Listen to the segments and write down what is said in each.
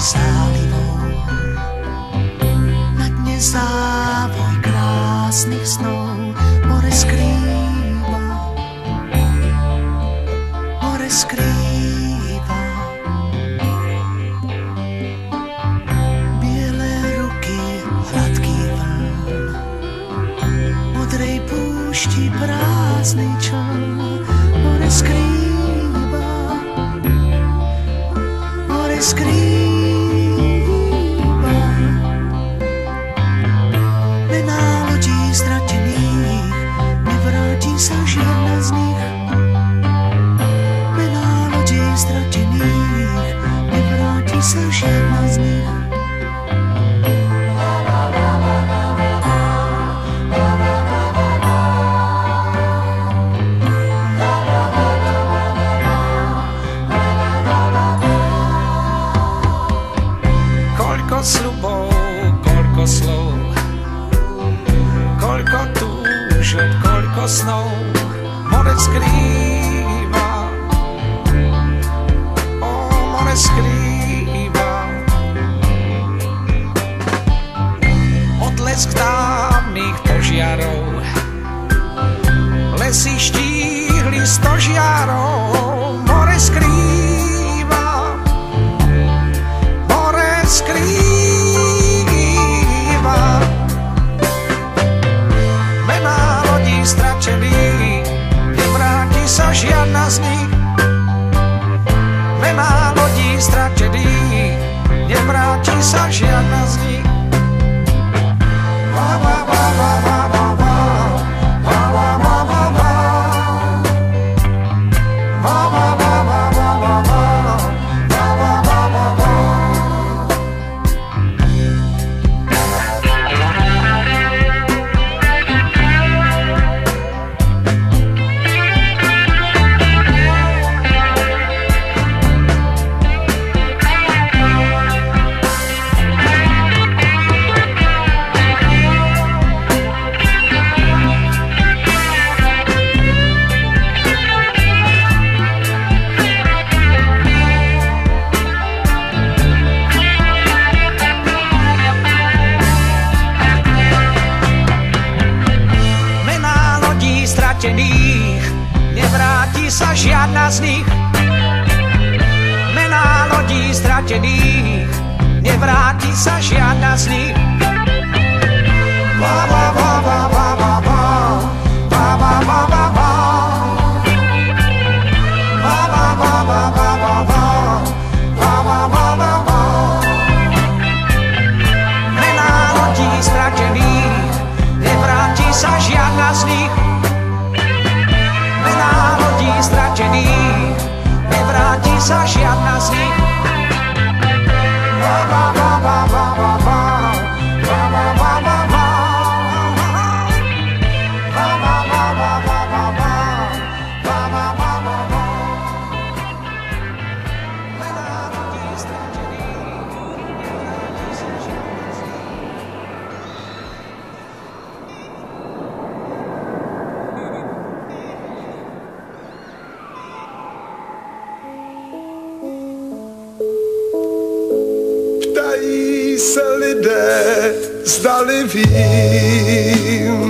zálivou. Na dne závoj krásnych snov more skrýva, more skrýva. Biele ruky, hladký vln, modrej púšti prázdny čln, more skrýva, more skrýva. Mená lodí ztratených, nevrátí sa žiadna z nich. Mená lodí ztratených, nevrátí sa žiadna z nich. Koľko sľubov, koľko slov, koľko túžob, koľko snov more skrýva, o more skrýva. Odlesk dávnych požiarov, lesy štíhli stožiarov, more skrýva, more skrýva. Mená lodí stratených, nevráti sa žiadna z nich. Mená lodí stratených, nevráti sa žiadna z nich. Ba, ba, ba, ba, ba, ba, ba. Ba, ba, ba, ba, ba. Ba, ba, ba, ba, ba, ba, ba. Ba, ba, ba, ba, ba. Mená lodí stratených, nevráti sa žiadna z nich. Mená lodí stratených, nevráti sa žiadna z nich. Ba, ba, ba, ba, ba, ba, ba. Ba, ba, ba, ba, ba. Ba, ba, ba, ba, ba, ba, ba. Ba, ba, ba, ba, ba. Mená lodí stratených, nevráti sa žiadna z nich. Mená lodí stratených, nevráti sa žiadna z nich. Ba, ba, ba, ba, ba, ba, ba. Ba, ba, ba, ba, ba. Ba, ba, ba, ba, ba, ba, ba. Ba, ba, ba, ba, ba. Mená lodí stratených, nevráti sa žiadna z nich. Ptají se lidé, zdali vím,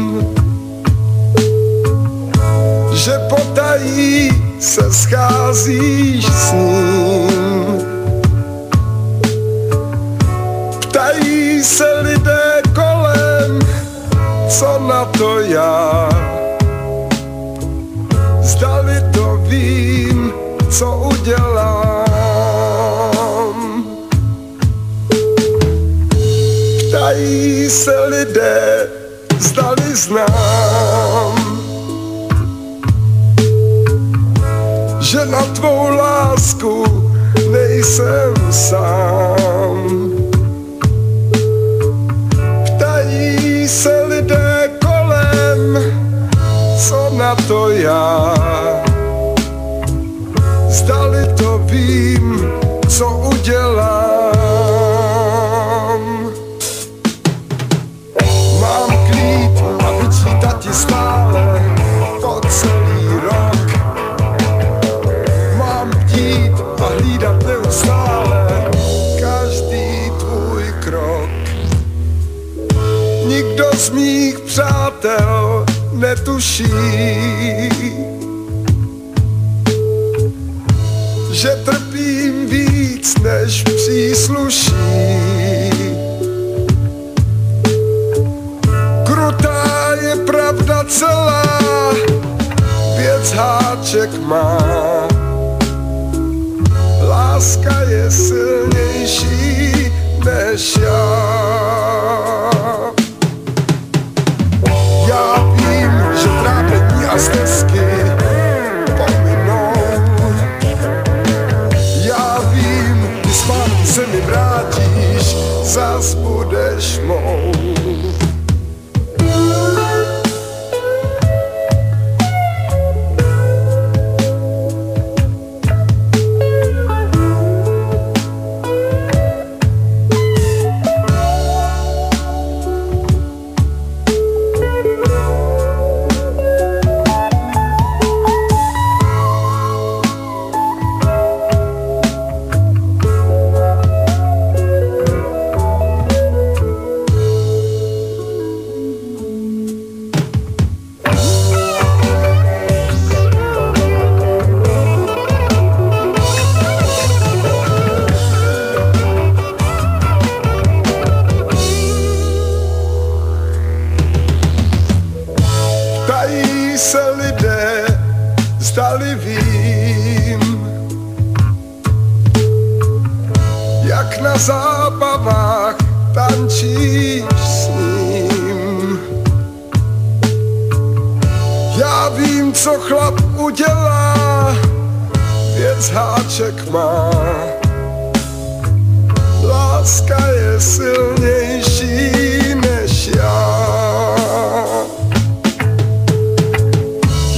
že potají se scházíš s ním. Ptají se lidé kolem, co na to já, zdali to vím, co udělám. Ptají se lidé, zdali znám, že na tvou lásku nejsem sám. Ptají se lidé kolem, co na to já, zdali to vím, co udělám. Mám klid a vyčítat ti stále po celý rok. Mám bdít a hlídat neustále každý z mých přátel netuší, že trpím víc, než přísluší. Krutá je pravda celá, věc háček má. Láska je silnější než já. Já vím, že trápení a stesky pominou. Já vím, když zpátky se mi vrátíš, zas budeš mou. Ptají se lidé, zdali vím, jak na zábavách tančíš s ním. Já vím, co chlap udělá, věc háček má. Láska je silnější než já.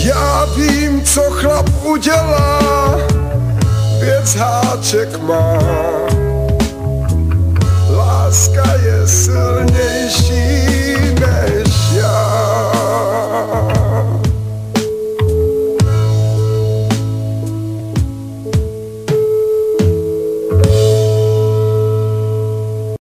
Já vím, co chlap udělá, věc háček má. Láska je silnější